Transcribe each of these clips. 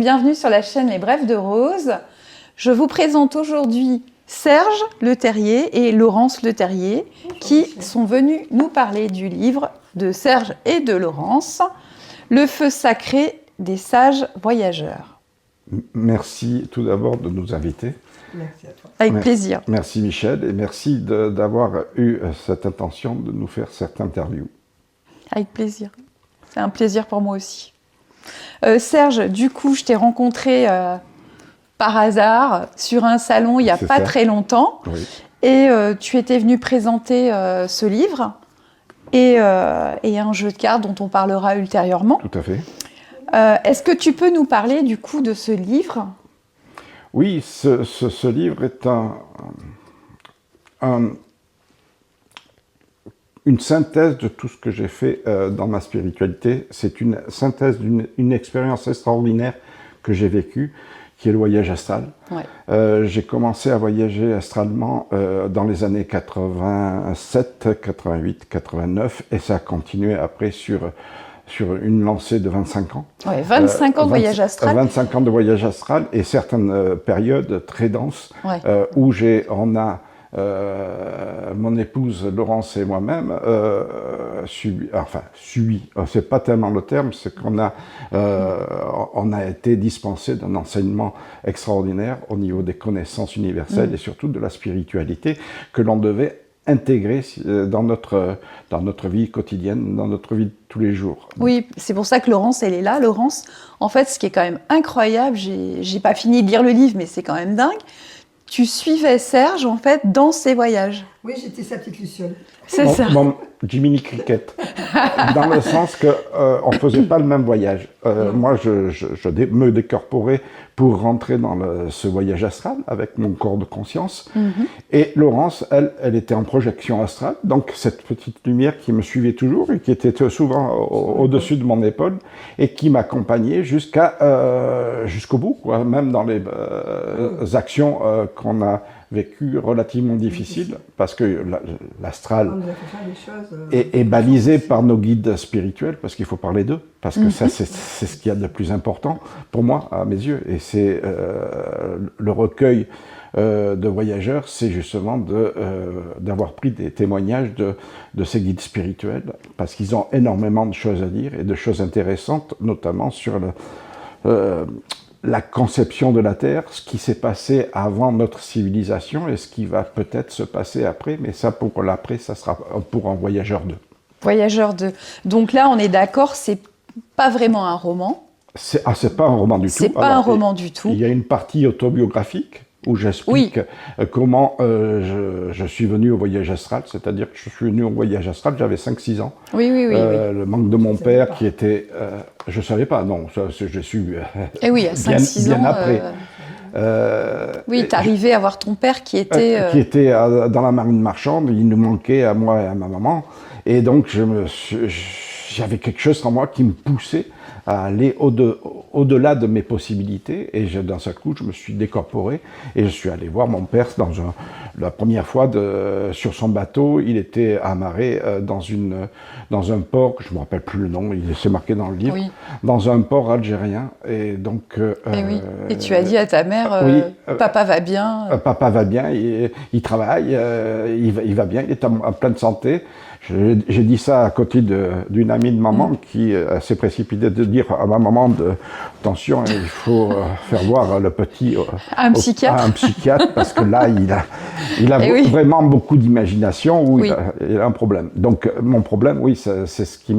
bienvenue sur la chaîne Les Brèves de Rose. Je vous présente aujourd'hui Serge Leterrier et Laurence Leterrier qui sont venus nous parler du livre de Serge et de Laurence, Le feu sacré des sages voyageurs. Merci tout d'abord de nous inviter. Merci à toi. Avec plaisir. Merci Michel et merci d'avoir eu cette intention de nous faire cette interview. Avec plaisir. C'est un plaisir pour moi aussi. Serge, du coup, je t'ai rencontré par hasard sur un salon il n'y a pas très longtemps. Oui. Et tu étais venu présenter ce livre et un jeu de cartes dont on parlera ultérieurement. Tout à fait. Est-ce que tu peux nous parler du coup de ce livre ? Oui, ce livre est une synthèse de tout ce que j'ai fait dans ma spiritualité. C'est une synthèse d'une expérience extraordinaire que j'ai vécue, qui est le voyage astral. Ouais. J'ai commencé à voyager astralement dans les années 87, 88, 89, et ça a continué après sur une lancée de 25 ans. Ouais, 25 ans de voyage astral. 25 ans de voyage astral et certaines périodes très denses où mon épouse Laurence et moi-même subi, c'est pas tellement le terme, c'est qu'on on a été dispensé d'un enseignement extraordinaire au niveau des connaissances universelles et surtout de la spiritualité que l'on devait intégrer dans notre vie quotidienne, dans notre vie de tous les jours. Oui, c'est pour ça que Laurence, elle est là. Laurence, en fait, ce qui est quand même incroyable, j'ai pas fini de lire le livre, mais c'est quand même dingue. Tu suivais Serge, en fait, dans ses voyages. Oui, j'étais sa petite Luciole. C'est ça. Mon Jiminy Cricket. Dans le sens qu'on ne faisait pas le même voyage. Moi, je me décorporais pour rentrer dans ce voyage astral avec mon corps de conscience. Et Laurence, elle était en projection astrale. Donc, cette petite lumière qui me suivait toujours et qui était souvent au-dessus de mon épaule et qui m'accompagnait jusqu'au bout, quoi. Même dans les actions qu'on a vécu relativement difficile parce que l'astral est balisé par nos guides spirituels, parce qu'il faut parler d'eux, parce que ça c'est ce qu'il y a de plus important pour moi à mes yeux, et c'est le recueil de voyageurs, c'est justement d'avoir pris des témoignages de ces guides spirituels, parce qu'ils ont énormément de choses à dire et de choses intéressantes, notamment sur la conception de la Terre, ce qui s'est passé avant notre civilisation et ce qui va peut-être se passer après, mais ça pour l'après, ça sera pour un Voyageur 2. Voyageur 2. Donc là, on est d'accord, c'est pas vraiment un roman. C'est pas un roman du tout. C'est pas un roman du tout. Il y a une partie autobiographique où j'explique comment je suis venu au voyage astral, c'est-à-dire que je suis venu au voyage astral, j'avais 5-6 ans. Oui. Le manque de mon père qui était... je ne savais pas, non, ça, je suis à 5-6 ans, après. Oui, tu arrivais à voir ton père qui était... Qui était dans la marine marchande, il nous manquait à moi et à ma maman, et donc j'avais quelque chose en moi qui me poussait à aller au-delà de mes possibilités, et d'un seul coup je me suis décorporé et je suis allé voir mon père la première fois sur son bateau. Il était amarré dans un port, je ne me rappelle plus le nom, c'est marqué dans le livre, dans un port algérien, et donc et tu as dit à ta mère papa va bien, papa va bien, il travaille, il va bien, il est en pleine santé. J'ai dit ça à côté d'une amie de maman qui s'est précipitée de dire à ma maman attention, il faut faire voir le petit à un psychiatre, parce que là il a vraiment beaucoup d'imagination, ou il a un problème. Donc mon problème, c'est ce qui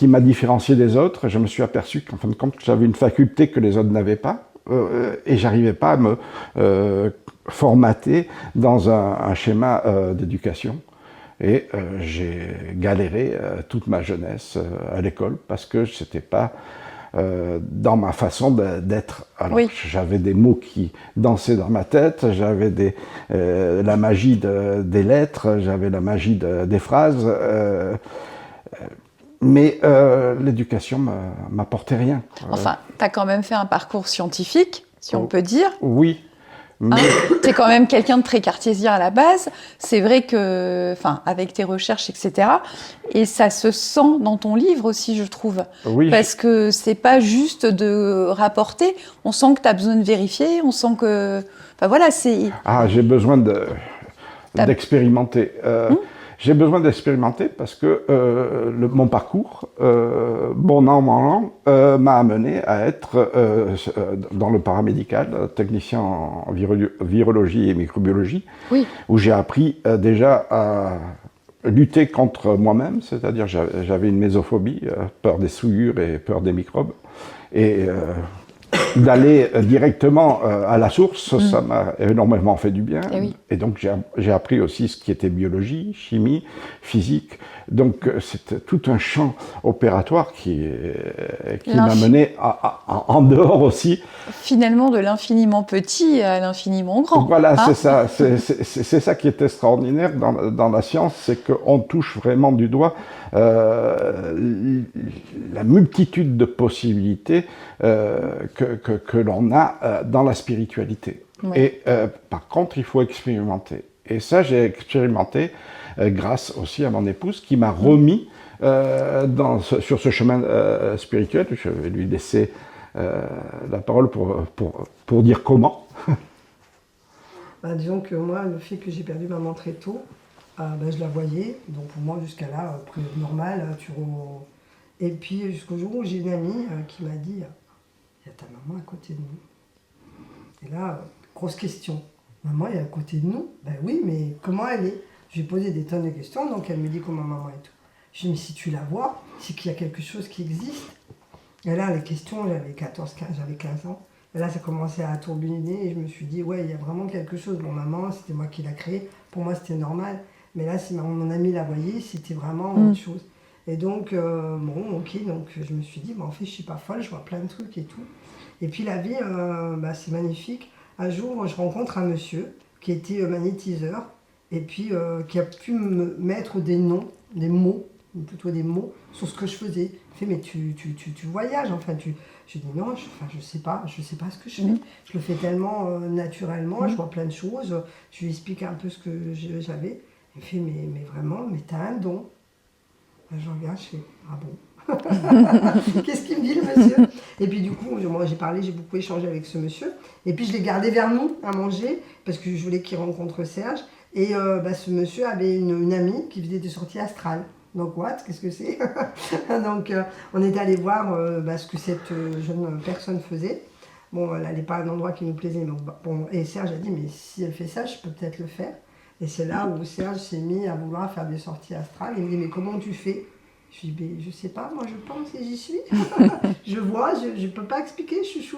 m'a différencié des autres. Je me suis aperçu qu'en fin de compte j'avais une faculté que les autres n'avaient pas, et j'arrivais pas à me formater dans un schéma d'éducation. Et j'ai galéré toute ma jeunesse à l'école parce que c'était pas dans ma façon d'être. Alors j'avais des mots qui dansaient dans ma tête, j'avais la magie des lettres, j'avais la magie des phrases, mais l'éducation m'apportait rien. Enfin, tu as quand même fait un parcours scientifique, si on peut dire. Oui. Mais Tu es quand même quelqu'un de très cartésien à la base. C'est vrai que, enfin, avec tes recherches, etc. Et ça se sent dans ton livre aussi, je trouve. oui, Parce que c'est pas juste de rapporter. On sent que tu as besoin de vérifier. On sent que, enfin voilà, c'est. j'ai besoin T'as- d'expérimenter. J'ai besoin d'expérimenter parce que mon parcours, bon an, mal an, m'a amené à être dans le paramédical, technicien en virologie et microbiologie, Oui. où j'ai appris déjà à lutter contre moi-même, c'est-à-dire j'avais une mésophobie, peur des souillures et peur des microbes, et d'aller directement à la source, ça m'a énormément fait du bien. Eh oui. Et donc j'ai appris aussi ce qui était biologie, chimie, physique. Donc c'était tout un champ opératoire qui m'a mené en dehors aussi. Finalement, de l'infiniment petit à l'infiniment grand. Voilà, hein. c'est ça. C'est ça qui est extraordinaire dans la science, c'est qu'on touche vraiment du doigt la multitude de possibilités que l'on a dans la spiritualité. Oui. Et par contre, il faut expérimenter. Et ça, j'ai expérimenté grâce aussi à mon épouse qui m'a remis sur ce chemin spirituel. Je vais lui laisser la parole pour dire comment. Disons que moi, le fait que j'ai perdu maman très tôt, je la voyais, donc pour moi jusqu'à là, normal, et puis jusqu'au jour où j'ai une amie qui m'a dit « Il y a ta maman à côté de nous ». Et là, grosse question. Maman est à côté de nous? Ben oui, mais comment elle est? Je lui ai posé des tonnes de questions, donc elle me dit comment maman est tout. Je lui ai dit, mais si tu la vois, c'est qu'il y a quelque chose qui existe. Et là, les questions, j'avais 15 ans. Et là, ça commençait à tourbillonner et je me suis dit, ouais, il y a vraiment quelque chose. Bon, maman, c'était moi qui l'a créé. Pour moi, c'était normal. Mais là, si mon ami la voyait, c'était vraiment autre chose. Et donc, bon, ok, donc je me suis dit, en fait, je suis pas folle, je vois plein de trucs et tout. Et puis la vie, c'est magnifique. Un jour, je rencontre un monsieur qui était magnétiseur et puis qui a pu me mettre des noms, des mots, plutôt des mots, sur ce que je faisais. Il fait, mais tu voyages, enfin, je dis non, je sais pas ce que je fais. Je le fais tellement naturellement, je vois plein de choses, je lui explique un peu ce que j'avais. Il fait, mais vraiment, mais t'as un don. Je regarde, je fais, ah bon? Qu'est-ce qu'il me dit le monsieur? Et puis du coup, moi j'ai beaucoup échangé avec ce monsieur. Et puis je l'ai gardé vers nous à manger parce que je voulais qu'il rencontre Serge. Et ce monsieur avait une amie qui faisait des sorties astrales. Donc qu'est-ce que c'est? Donc on est allé voir ce que cette jeune personne faisait. Bon, elle n'allait pas à un endroit qui nous plaisait. Donc, bon, et Serge a dit, mais si elle fait ça, je peux peut-être le faire. Et c'est là où Serge s'est mis à vouloir faire des sorties astrales. Il me dit, mais comment tu fais? Je lui dis, je sais pas, moi je pense et j'y suis. Je vois, je peux pas expliquer, chouchou.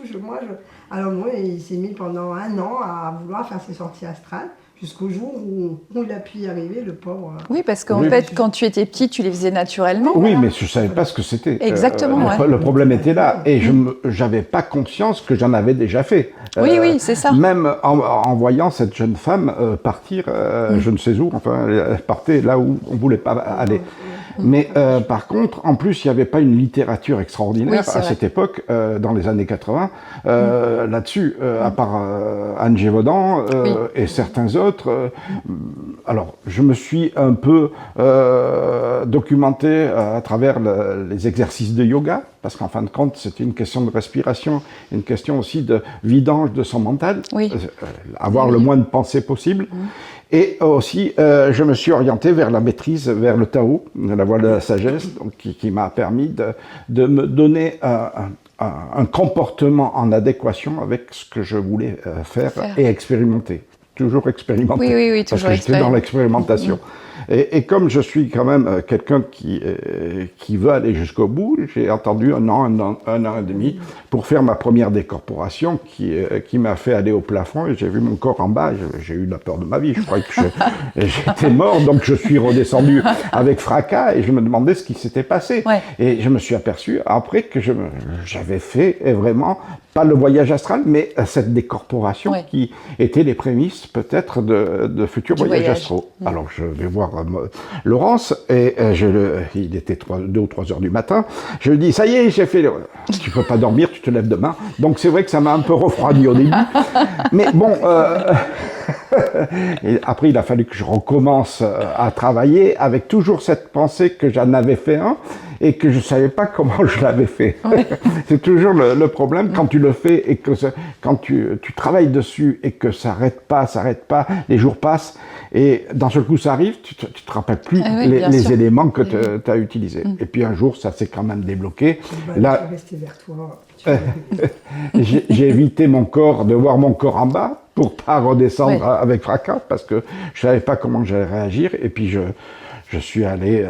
Alors moi, il s'est mis pendant 1 an à vouloir faire ses sorties astrales, jusqu'au jour où il a pu y arriver, le pauvre. Oui, parce qu'en fait, quand tu étais petit, tu les faisais naturellement. Oui, mais je savais pas ce que c'était. Exactement, le problème était là. Et j'avais pas conscience que j'en avais déjà fait. Oui, c'est ça. Même en voyant cette jeune femme partir, je ne sais où, enfin, elle partait là où on voulait pas aller. Mais par contre, en plus, il n'y avait pas une littérature extraordinaire à cette époque, dans les années 80, là-dessus, à part Anne Gévaudan et certains autres. Alors, je me suis un peu documenté à travers les exercices de yoga, parce qu'en fin de compte, c'était une question de respiration, une question aussi de vidange de son mental, avoir le moins de pensées possible. Et aussi, je me suis orienté vers la maîtrise, vers le Tao, la voie de la sagesse, donc, qui m'a permis de me donner un comportement en adéquation avec ce que je voulais faire et expérimenter. Toujours expérimenter. Oui, parce que j'étais dans l'expérimentation. Et comme je suis quand même quelqu'un qui veut aller jusqu'au bout, j'ai attendu un an et demi pour faire ma première décorporation qui m'a fait aller au plafond et j'ai vu mon corps en bas. J'ai eu la peur de ma vie. Je croyais que j'étais mort, donc je suis redescendu avec fracas et je me demandais ce qui s'était passé. Et je me suis aperçu après que j'avais fait vraiment pas le voyage astral, mais cette décorporation qui était les prémices peut-être de futurs voyages astraux. Alors je vais voir Laurence, et il était 2 ou 3 heures du matin, je lui dis, ça y est, j'ai fait... Tu peux pas dormir, tu te lèves demain. Donc c'est vrai que ça m'a un peu refroidi au début, mais bon... Et après, il a fallu que je recommence à travailler avec toujours cette pensée que j'en avais fait un et que je savais pas comment je l'avais fait. Ouais. C'est toujours le problème quand tu le fais et que quand tu travailles dessus et que ça s'arrête pas, les jours passent et d'un seul coup ça arrive, tu te rappelles plus les éléments que tu as utilisés. Et puis un jour, ça s'est quand même débloqué. Là, vers toi. j'ai évité de voir mon corps en bas pour pas redescendre avec fracas parce que je savais pas comment j'allais réagir, et puis je suis allé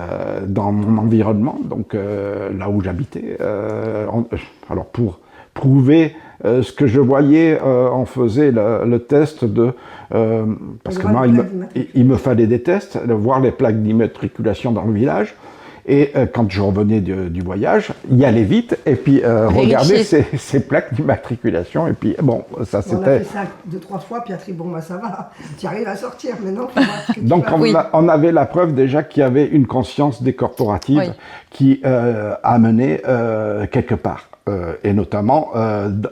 dans mon environnement, donc là où j'habitais. Alors pour prouver ce que je voyais, on faisait le test parce que moi il me fallait des tests, voir les plaques d'immatriculation dans le village. Et quand je revenais du voyage, y aller vite et puis regarder ces plaques d'immatriculation. Et puis bon, ça c'était... On a fait ça 2-3 fois, puis après, bon, ça va, tu arrives à sortir maintenant. Donc on avait la preuve déjà qu'il y avait une conscience décorporative qui amenait quelque part. Et notamment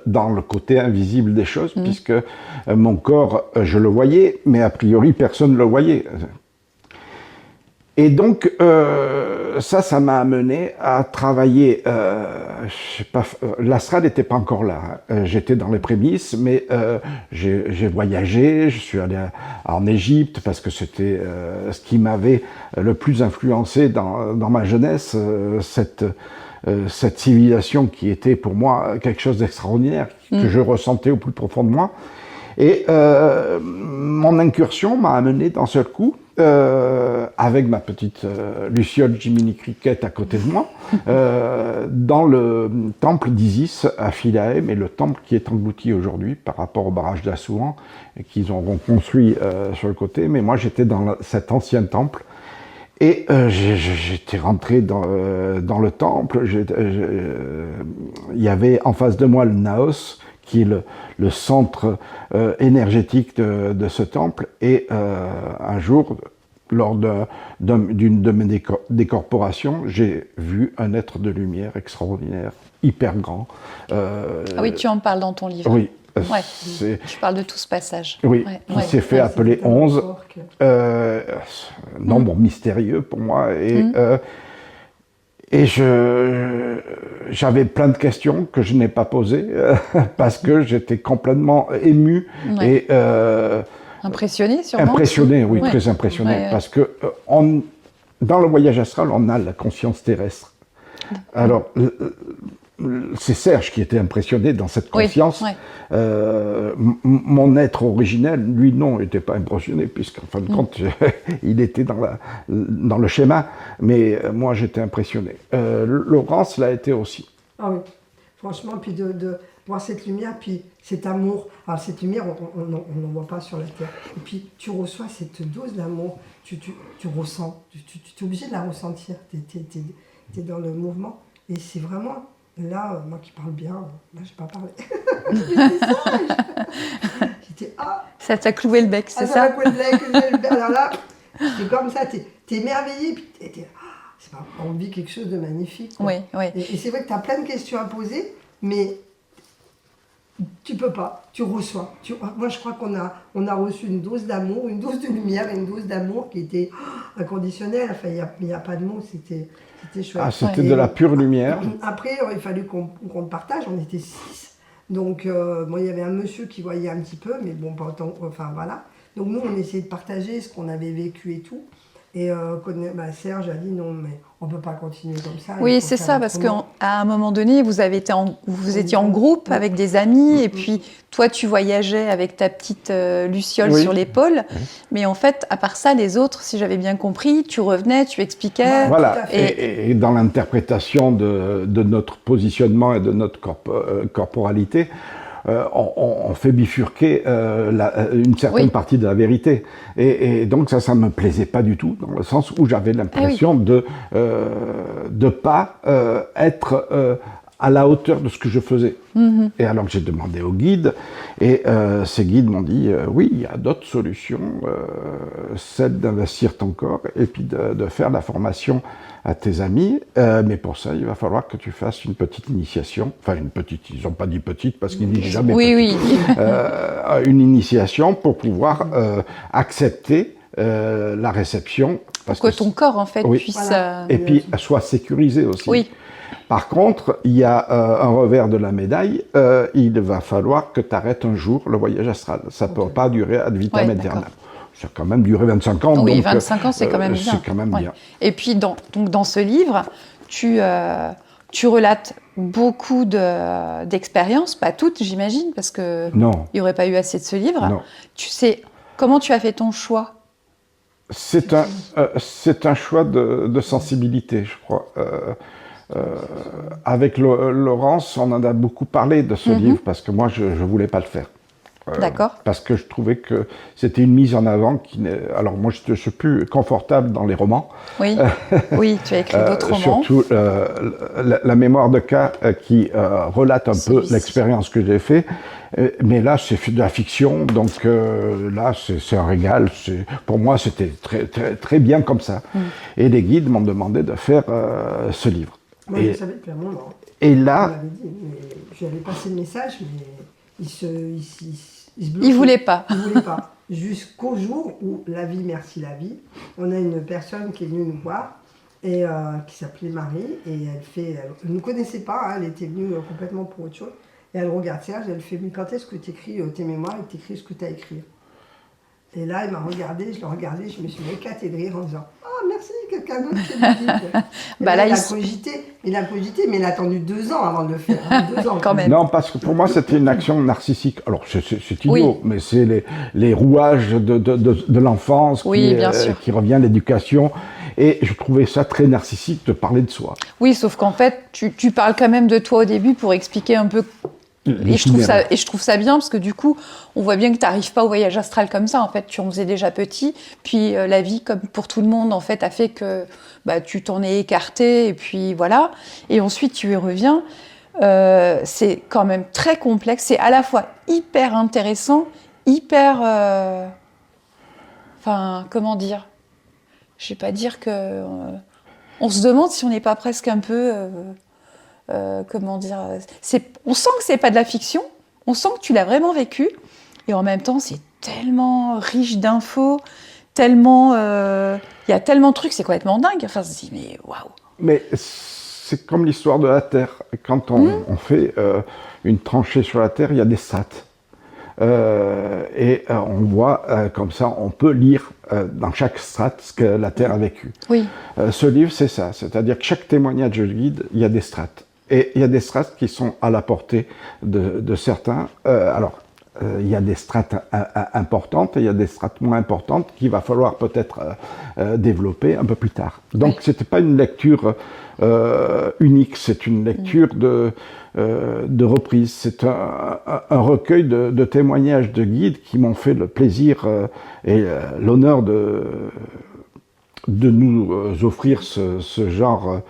dans le côté invisible des choses, puisque mon corps, je le voyais, mais a priori personne ne le voyait. Et donc, ça m'a amené à travailler, je sais pas, l'astral n'était pas encore là, hein. J'étais dans les prémices, mais j'ai voyagé, je suis allé en Égypte, parce que c'était ce qui m'avait le plus influencé dans ma jeunesse, cette civilisation qui était pour moi quelque chose d'extraordinaire, que je ressentais au plus profond de moi. Et mon incursion m'a amené d'un seul coup, avec ma petite Luciole Jiminy Cricket à côté de moi, dans le temple d'Isis à Philae, mais le temple qui est englouti aujourd'hui par rapport au barrage d'Assouan, qu'ils ont reconstruit sur le côté. Mais moi j'étais dans cet ancien temple, et j'étais rentré dans le temple. Il y avait en face de moi le Naos, qui est le centre énergétique de ce temple. Et un jour, lors d'une de mes décorporations, j'ai vu un être de lumière extraordinaire, hyper grand. Ah oui, tu en parles dans ton livre. Oui. Je parle de tout ce passage. Oui, qui s'est fait appeler 11. Nombre mystérieux pour moi. Et j'avais plein de questions que je n'ai pas posées parce que j'étais complètement ému et impressionné, sûrement. Impressionné, oui, très impressionné, parce que dans le voyage astral, on a la conscience terrestre. Alors, c'est Serge qui était impressionné dans cette conscience. Mon être originel, lui, non, n'était pas impressionné, puisqu'en fin de compte, il était dans le schéma, mais moi, j'étais impressionné. Laurence l'a été aussi. Ah oui, franchement, puis de voir cette lumière, puis cet amour. Alors, cette lumière, on n'en voit pas sur la Terre. Et puis, tu reçois cette dose d'amour, tu ressens, tu es obligé de la ressentir, tu es dans le mouvement, et c'est vraiment... Là, moi qui parle bien, là, j'ai pas parlé. J'étais ça t'a cloué le bec, c'est ça? Ça m'a cloué le bec. Alors là, j'étais comme ça, t'es émerveillé, puis on vit quelque chose de magnifique. Quoi. Oui. Et c'est vrai que tu as plein de questions à poser, mais tu peux pas, tu reçois. Moi, je crois qu'on a reçu une dose d'amour, une dose de lumière, une dose d'amour qui était inconditionnelle. Enfin, il n'y a pas de mots, c'était chouette. Ah, c'était de la pure lumière. Après, il a fallu qu'on partage, on était 6. Donc, il y avait un monsieur qui voyait un petit peu, mais bon, pas autant, enfin voilà. Donc nous, on essayait de partager ce qu'on avait vécu et tout. Et Serge a dit non, mais on ne peut pas continuer comme ça. Oui, c'est ça, parce qu'à un moment donné, vous étiez en groupe avec des amis, et puis toi, tu voyageais avec ta petite Luciole sur l'épaule. Mais en fait, à part ça, les autres, si j'avais bien compris, tu revenais, tu expliquais. Voilà, et dans l'interprétation de notre positionnement et de notre corporalité, on fait bifurquer une certaine partie de la vérité. Et donc ça me plaisait pas du tout, dans le sens où j'avais l'impression de pas être à la hauteur de ce que je faisais. Et alors que j'ai demandé aux guides, et ces guides m'ont dit oui, il y a d'autres solutions, celle d'investir ton corps et puis de faire la formation à tes amis, mais pour ça, il va falloir que tu fasses une petite initiation, enfin une petite, ils n'ont pas dit petite parce qu'ils disent jamais Oui, petite, oui. une initiation pour pouvoir accepter la réception. Parce Pour que ton corps, en fait, Oui. puisse... Voilà. Et puis soit sécurisé aussi. Oui. Par contre, il y a un revers de la médaille, il va falloir que tu arrêtes un jour le voyage astral. Ça ne peut pas durer ad vitam Ouais, aeternam. d'accord. Ça a quand même duré 25 ans. Oui, donc, 25 ans, c'est quand même bien. C'est quand même Ouais. bien. Et puis, donc, dans ce livre, tu relates beaucoup d'expériences, pas toutes, j'imagine, parce qu'il Non, n'y aurait pas eu assez de ce livre. non. Tu sais, comment tu as fait ton choix? C'est un choix de sensibilité, je crois. Avec Laurence, on en a beaucoup parlé de ce livre, parce que moi, je ne voulais pas le faire. D'accord. Parce que je trouvais que c'était une mise en avant qui n'est... Alors moi, je ne suis plus confortable dans les romans. Oui, oui, tu as écrit d'autres romans. Surtout la mémoire de cas qui relate un peu Celui-ci. l'expérience que j'ai fait. Mais là, c'est de la fiction, donc là, c'est un régal. Pour moi, c'était très, très, très bien comme ça. Et les guides m'ont demandé de faire ce livre. Moi, je savais depuis un moment. Et On là, m'avait dit, mais je lui avais passé le message, mais il se bloquait. Il ne voulait pas. Il voulait pas. Jusqu'au jour où la vie, merci la vie, on a une personne qui est venue nous voir et qui s'appelait Marie et elle ne nous connaissait pas, hein, elle était venue complètement pour autre chose. Et elle regarde Serge, elle fait mais quand est-ce que tu écris tes mémoires et tu écris ce que tu as écrit. Et là, elle m'a regardé, je l'ai regardé, je me suis éclatée de rire en disant ah merci, quelqu'un d'autre qui me dit. Bah là, il a cogité, mais il a attendu 2 ans avant de le faire. Hein, 2 ans Quand même. non, parce que pour moi, c'était une action narcissique. Alors, c'est idiot, Oui. mais c'est les rouages de l'enfance Oui, bien sûr. qui revient à l'éducation. Et je trouvais ça très narcissique de parler de soi. Oui, sauf qu'en fait, tu parles quand même de toi au début pour expliquer un peu. Et je trouve ça bien parce que du coup, on voit bien que tu n'arrives pas au voyage astral comme ça. En fait, tu en faisais déjà petit. Puis la vie, comme pour tout le monde, en fait, a fait que tu t'en es écarté. Et puis voilà. Et ensuite, tu y reviens. C'est quand même très complexe. C'est à la fois hyper intéressant, hyper. Enfin, comment dire? Je ne vais pas dire que. On se demande si on n'est pas presque un peu. Comment dire, on sent que c'est pas de la fiction, on sent que tu l'as vraiment vécu, et en même temps c'est tellement riche d'infos, tellement, il y a tellement de trucs, c'est complètement dingue. Enfin, on se dit mais waouh. Mais c'est comme l'histoire de la Terre. Quand on fait une tranchée sur la Terre, il y a des strates. On voit comme ça, on peut lire dans chaque strate ce que la Terre a vécu. Oui. Ce livre, c'est ça, c'est-à-dire que chaque témoignage de guide, il y a des strates. Et il y a des strates qui sont à la portée de certains. Il y a des strates importantes et il y a des strates moins importantes qu'il va falloir peut-être développer un peu plus tard. Donc, c'était pas une lecture unique, c'est une lecture de reprise. C'est un recueil de témoignages de guides qui m'ont fait le plaisir et l'honneur de nous offrir ce genre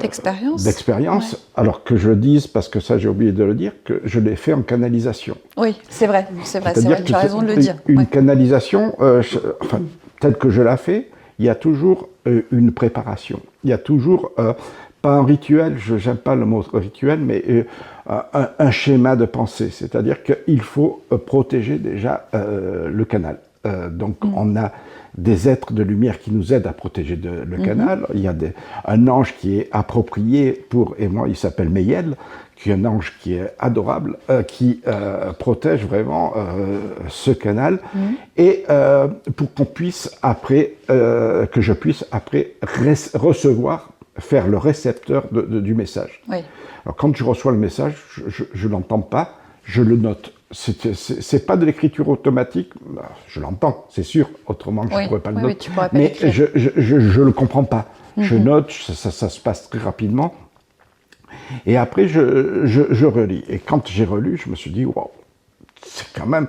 d'expérience, alors que je dise, parce que ça j'ai oublié de le dire, que je l'ai fait en canalisation. Oui, c'est vrai, C'est-à-dire tu as raison de le dire. Une canalisation, telle que je la fais, il y a toujours une préparation. Il y a toujours, pas un rituel, je n'aime pas le mot rituel, mais un schéma de pensée. C'est-à-dire qu'il faut protéger déjà le canal. Donc on a des êtres de lumière qui nous aident à protéger le canal. Il y a un ange qui est approprié et moi il s'appelle Meyel, qui est un ange qui est adorable, qui protège vraiment ce canal, et pour qu'on puisse après, que je puisse après recevoir, faire le récepteur du message. Oui. Alors quand je reçois le message, je l'entends pas, je le note. C'est pas de l'écriture automatique, je l'entends, c'est sûr, autrement je ne pourrais pas le noter, tu pourrais pas mais l'écrire. je le comprends pas. Je note, ça se passe très rapidement, et après je relis. Et quand j'ai relu, je me suis dit, wow, c'est quand même,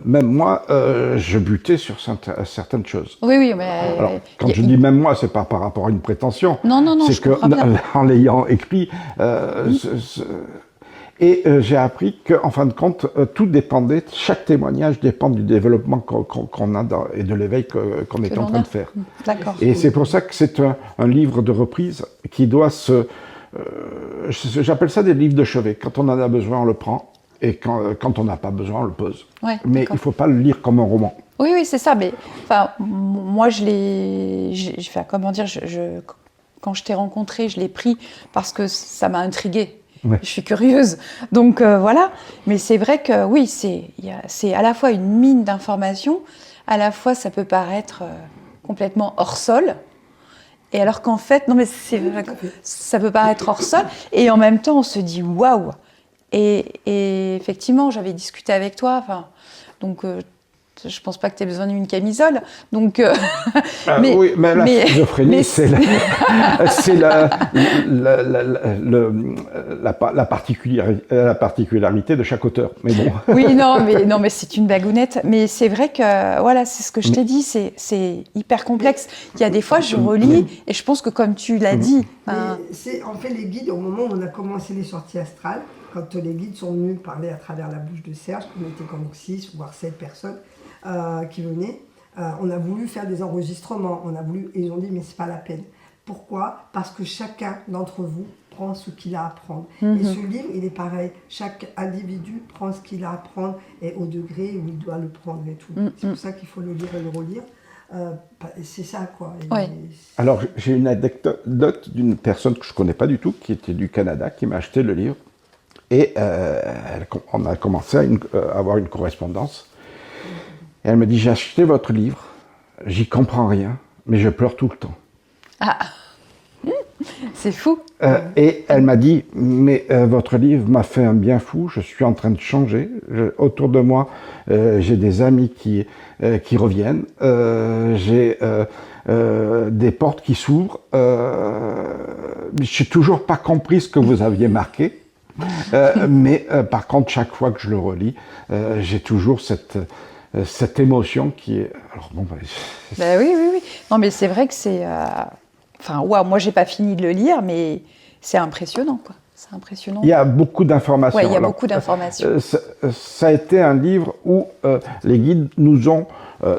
même moi, je butais sur certaines choses. Oui, oui, mais... Alors, quand je dis même moi, c'est pas par rapport à une prétention. Non, c'est je que comprends bien. en l'ayant écrit, j'ai appris qu'en fin de compte, tout dépendait, chaque témoignage dépend du développement qu'on a et de l'éveil qu'on est en train de faire. D'accord. Et c'est pour ça que c'est un livre de reprise qui doit j'appelle ça des livres de chevet. Quand on en a besoin, on le prend. Et quand on n'a pas besoin, on le pose. Ouais, mais il ne faut pas le lire comme un roman. Oui, oui, c'est ça. Mais enfin, moi, comment dire, quand je t'ai rencontré, je l'ai pris parce que ça m'a intriguée. Ouais. Je suis curieuse. Donc voilà. Mais c'est vrai que oui, c'est à la fois une mine d'informations, à la fois ça peut paraître complètement hors sol. Et alors qu'en fait, non mais c'est vrai que ça peut paraître hors sol. Et en même temps, on se dit waouh. Et effectivement, j'avais discuté avec toi, donc je pense pas que tu aies besoin d'une camisole. Donc, oui, mais la schizophrénie, c'est la particularité de chaque auteur. Mais bon. Oui, non, mais c'est une bagounette. Mais c'est vrai que, voilà, c'est ce que je t'ai dit, c'est hyper complexe. Il y a des fois, je relis, et je pense que comme tu l'as dit... On fait les guides au moment où on a commencé les sorties astrales, quand les guides sont venus parler à travers la bouche de Serge, on était comme 6 voire 7 personnes qui venaient, on a voulu faire des enregistrements, et ils ont dit mais c'est pas la peine. Pourquoi ? Parce que chacun d'entre vous prend ce qu'il a à prendre. Et ce livre, il est pareil, chaque individu prend ce qu'il a à prendre et au degré où il doit le prendre et tout. C'est pour ça qu'il faut le lire et le relire. C'est ça quoi. Alors j'ai une anecdote d'une personne que je ne connais pas du tout, qui était du Canada, qui m'a acheté le livre. Et on a commencé à avoir une correspondance. Et elle me dit, j'ai acheté votre livre, j'y comprends rien, mais je pleure tout le temps. Ah, c'est fou. Et elle m'a dit, mais votre livre m'a fait un bien fou, je suis en train de changer. Autour de moi, j'ai des amis qui reviennent, j'ai des portes qui s'ouvrent. Je n'ai toujours pas compris ce que vous aviez marqué. Mais par contre, chaque fois que je le relis, j'ai toujours cette émotion qui est... Alors, bon, oui. Non, mais c'est vrai que c'est... moi, j'ai pas fini de le lire, mais c'est impressionnant, quoi. C'est impressionnant. Il y a beaucoup d'informations. Oui, il y a beaucoup d'informations. Ça a été un livre où les guides nous ont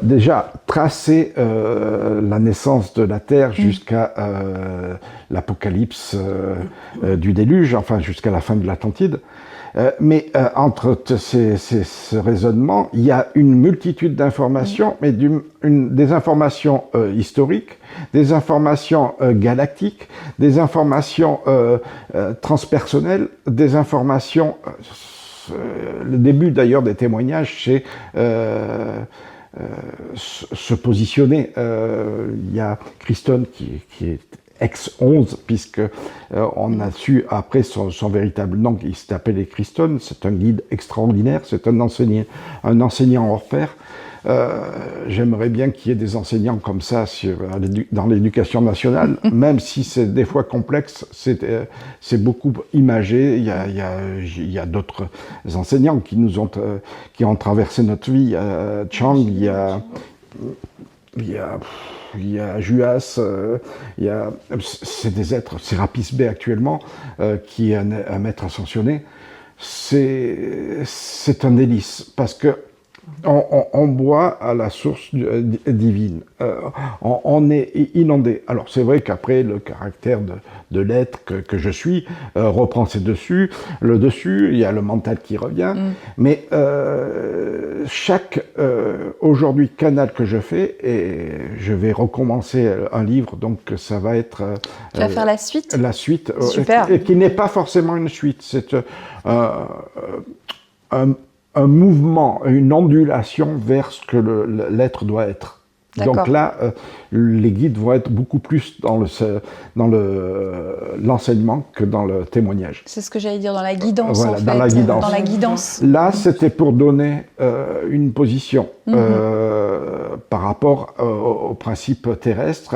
déjà tracé la naissance de la Terre jusqu'à l'apocalypse du déluge, enfin jusqu'à la fin de l'Atlantide. Mais entre ce raisonnement, il y a une multitude d'informations, mais des informations historiques, des informations galactiques, des informations transpersonnelles, des informations... le début d'ailleurs des témoignages, c'est se positionner. Il y a Christone qui est ex-11, puisque on a su après son véritable nom, il s'est appelé Christone. C'est un guide extraordinaire, c'est un enseignant hors pair. J'aimerais bien qu'il y ait des enseignants comme ça dans l'éducation nationale, même si c'est des fois complexe, c'est beaucoup imagé. Il y a d'autres enseignants qui ont traversé notre vie. Chang, il y a Juas, c'est des êtres, Sérapis B actuellement, qui est un maître ascensionné. C'est un délice, parce que on boit à la source divine. On est inondé. Alors c'est vrai qu'après, le caractère de l'être que je suis reprend le dessus, il y a le mental qui revient, mais chaque aujourd'hui canal que je fais, et je vais recommencer un livre, donc ça va être... tu vas faire la suite ? La suite, super. Qui n'est pas forcément une suite, c'est un mouvement, une ondulation vers ce que l'être doit être. Donc là, les guides vont être beaucoup plus dans l'enseignement que dans le témoignage. C'est ce que j'allais dire, dans la guidance, voilà, en fait. Dans la guidance. Dans la guidance. Là, c'était pour donner une position par rapport au principe terrestre,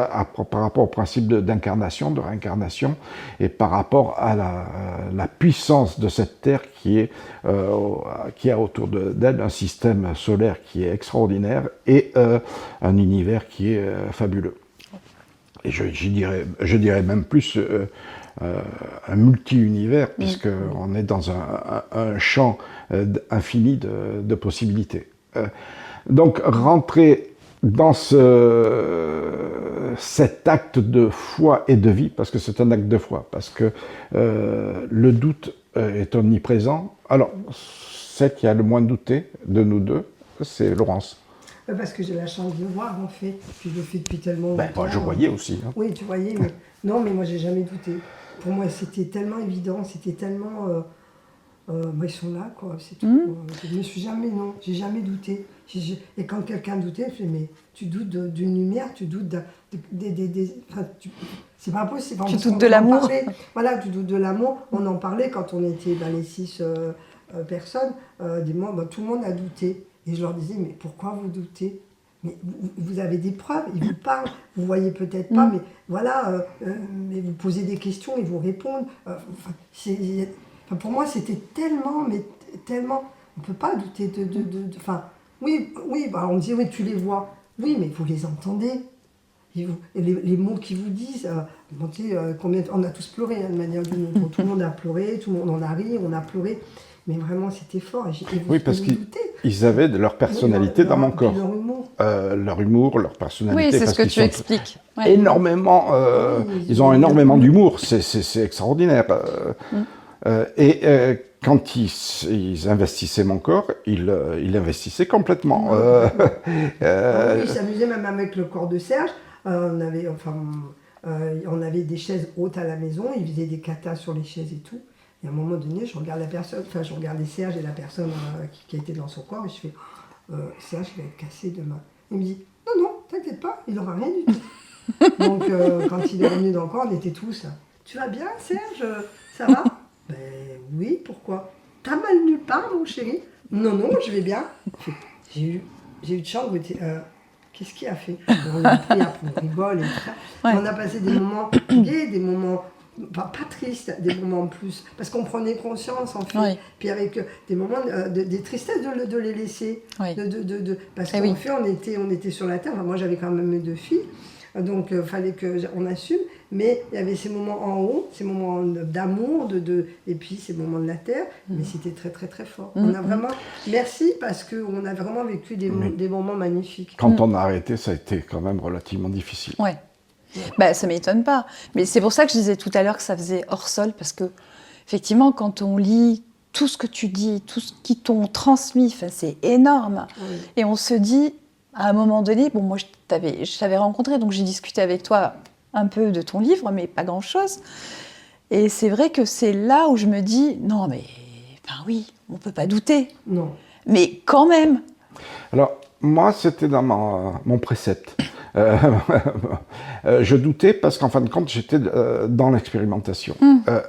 par rapport au principe d'incarnation, de réincarnation, et par rapport à la puissance de cette Terre qui a autour d'elle un système solaire qui est extraordinaire et un univers qui est fabuleux. Et je dirais même plus un multi-univers, puisqu'on est dans un champ infini de possibilités. Donc, rentrer dans cet acte de foi et de vie, parce que c'est un acte de foi, parce que le doute est omniprésent. Alors, celle qui a le moins douté de nous deux, c'est Laurence. Parce que j'ai la chance de le voir, en fait. Puis je le fais depuis tellement longtemps. Moi, je voyais aussi. Hein. Oui, tu voyais, mais non, mais moi, j'ai jamais douté. Pour moi, c'était tellement évident, c'était tellement... moi, ils sont là, quoi, c'est tout. Je me suis jamais, non, j'ai jamais douté. Et quand quelqu'un doutait, je fais, mais tu doutes d'une lumière, tu doutes c'est pas possible. Tu doutes de l'amour. Voilà, tu doutes de l'amour. On en parlait quand on était dans les 6 personnes. Tout le monde a douté. Et je leur disais, mais pourquoi vous doutez? Mais vous avez des preuves, ils vous parlent, vous voyez peut-être pas, mais voilà, mais vous posez des questions, ils vous répondent. Pour moi, c'était tellement, on ne peut pas douter oui, on me dit, oui, tu les vois. Oui, mais vous les entendez. Et les mots qu'ils vous disent, on a tous pleuré de manière ou d'une autre. Tout le monde a pleuré, tout le monde en a ri, on a pleuré. Mais vraiment, c'était fort. Oui, parce qu'ils avaient de leur personnalité dans mon corps. Leur humour, leur personnalité. Oui, c'est ce que tu expliques. Ouais. Énormément, ils ont énormément d'humour. C'est extraordinaire. Quand ils investissaient mon corps, ils investissaient complètement. Ils s'amusaient même avec le corps de Serge. On avait des chaises hautes à la maison. Ils faisaient des katas sur les chaises et tout. Et à un moment donné, je regarde je regardais Serge et la personne qui était dans son corps, et je fais Serge, il va être cassé demain. Il me dit non, t'inquiète pas, il n'aura rien du tout. Donc quand il est revenu dans le corps, on était tous tu vas bien, Serge? Ça va? Ben oui, pourquoi? T'as mal nulle part, mon chéri? Non, je vais bien. J'ai eu de chance, qu'est-ce qu'il a fait? On a pris, après on rigole et tout ça. Ouais. On a passé des moments gais, des moments pas tristes, des moments plus, parce qu'on prenait conscience en fait, oui. Puis avec des moments, des tristesses de les laisser, oui. Parce qu'en fait on était sur la terre, moi j'avais quand même mes 2 filles, donc fallait qu'on assume, mais il y avait ces moments en haut, ces moments d'amour, et puis ces moments de la terre, mais c'était très très très fort. On a vraiment, merci, parce qu'on a vraiment vécu des moments magnifiques. Quand on a arrêté, ça a été quand même relativement difficile. Ouais. Bah, ça ne m'étonne pas. Mais c'est pour ça que je disais tout à l'heure que ça faisait hors sol, parce que, effectivement, quand on lit tout ce que tu dis, tout ce qu'ils t'ont transmis, c'est énorme. Oui. Et on se dit, à un moment donné, bon, moi, je t'avais rencontré, donc j'ai discuté avec toi un peu de ton livre, mais pas grand-chose. Et c'est vrai que c'est là où je me dis, non, mais, oui, on ne peut pas douter. Non. Mais quand même. Alors, moi, c'était dans mon précepte. Je doutais parce qu'en fin de compte, j'étais dans l'expérimentation.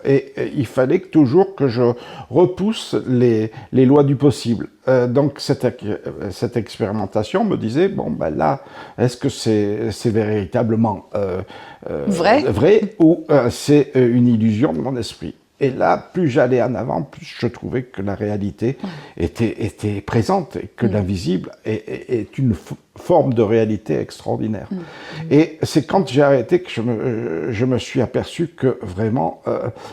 Et il fallait toujours que je repousse les lois du possible. Donc cette expérimentation me disait, bon, ben là, est-ce que c'est véritablement vrai ou c'est une illusion de mon esprit? Et là, plus j'allais en avant, plus je trouvais que la réalité était présente et que l'invisible est une forme de réalité extraordinaire. Et c'est quand j'ai arrêté que je me suis aperçu que vraiment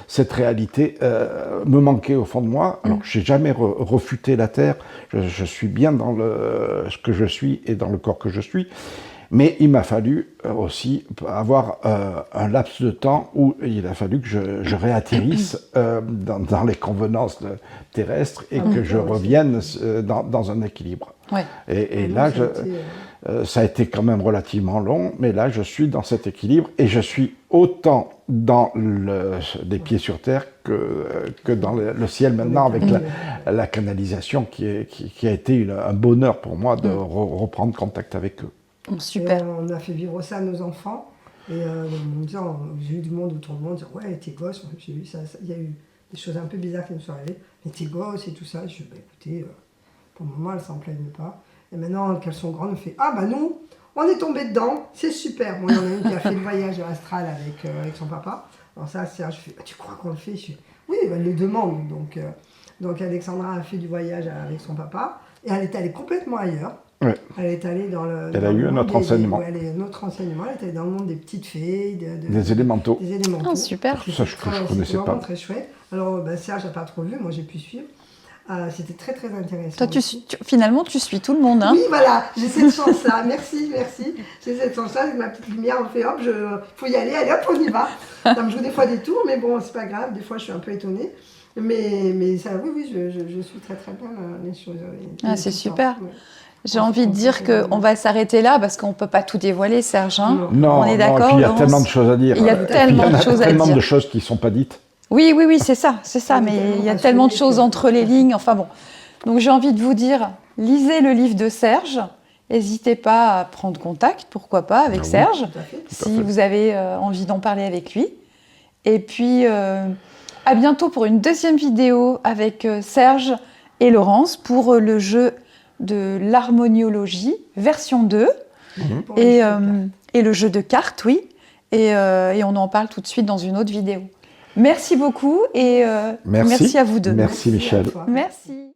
cette réalité me manquait au fond de moi. Alors j'ai jamais refuté la Terre, je suis bien dans ce que je suis et dans le corps que je suis. Mais il m'a fallu aussi avoir un laps de temps où il a fallu que je réatterrisse dans les convenances terrestres et que je revienne dans un équilibre. Ouais. Et là, ça a été quand même relativement long, mais là, je suis dans cet équilibre et je suis autant dans les pieds sur terre que dans le ciel maintenant, avec la canalisation qui a été un bonheur pour moi de reprendre contact avec eux. Super. Et on a fait vivre ça à nos enfants. Et j'ai eu du monde autour de moi dire ouais, tes gosses, j'ai vu ça. Il y a eu des choses un peu bizarres qui me sont arrivées. Mais tes gosses et tout ça. Je dis bah, écoutez, pour le moment, elles ne s'en plaignent pas. Et maintenant qu'elles sont grandes, on fait « Ah bah nous, on est tombé dedans, c'est super !» Bon, il y en a une qui a fait le voyage astral avec son papa. Alors ça, Serge, je fais bah, « Tu crois qu'on le fait ?» Je fais « Oui, elle le demande. » Donc Alexandra a fait du voyage avec son papa. Et elle est allée complètement ailleurs. Ouais. Elle est allée dans le... Elle a eu un autre enseignement. Elle a eu un autre enseignement. Elle est allée dans le monde des petites fées, des élémentaux. Des élémentaux. Ah, super. Ça, je ne connaissais C'était pas. vraiment très chouette. Alors, Serge n'a pas trop vu, moi j'ai pu suivre. C'était très très intéressant. Toi, finalement, tu suis tout le monde. Hein. Oui, voilà, j'ai cette chance-là. Merci. J'ai cette chance-là avec ma petite lumière. On fait hop, faut y aller, allez hop, on y va. Ça me joue des fois des tours, mais bon, c'est pas grave. Des fois, je suis un peu étonnée. Mais ça, oui, je suis très très bien les choses. C'est super. Ouais. J'ai envie de dire qu'on va s'arrêter là parce qu'on ne peut pas tout dévoiler, Serge. Hein. Non, on est d'accord. Il y a tellement de choses à dire. Il y a tellement de choses à dire. Tellement de choses qui ne sont pas dites. Oui, c'est ça. Mais il y a tellement de choses entre les lignes. Enfin bon. Donc j'ai envie de vous dire, lisez le livre de Serge. N'hésitez pas à prendre contact, pourquoi pas, avec Serge, si vous avez envie d'en parler avec lui. Et puis, à bientôt pour une deuxième vidéo avec Serge et Laurence pour le jeu de l'harmoniologie, version 2, et le jeu de cartes, oui. Et on en parle tout de suite dans une autre vidéo. Merci beaucoup et merci à vous deux. Merci Michel. Merci.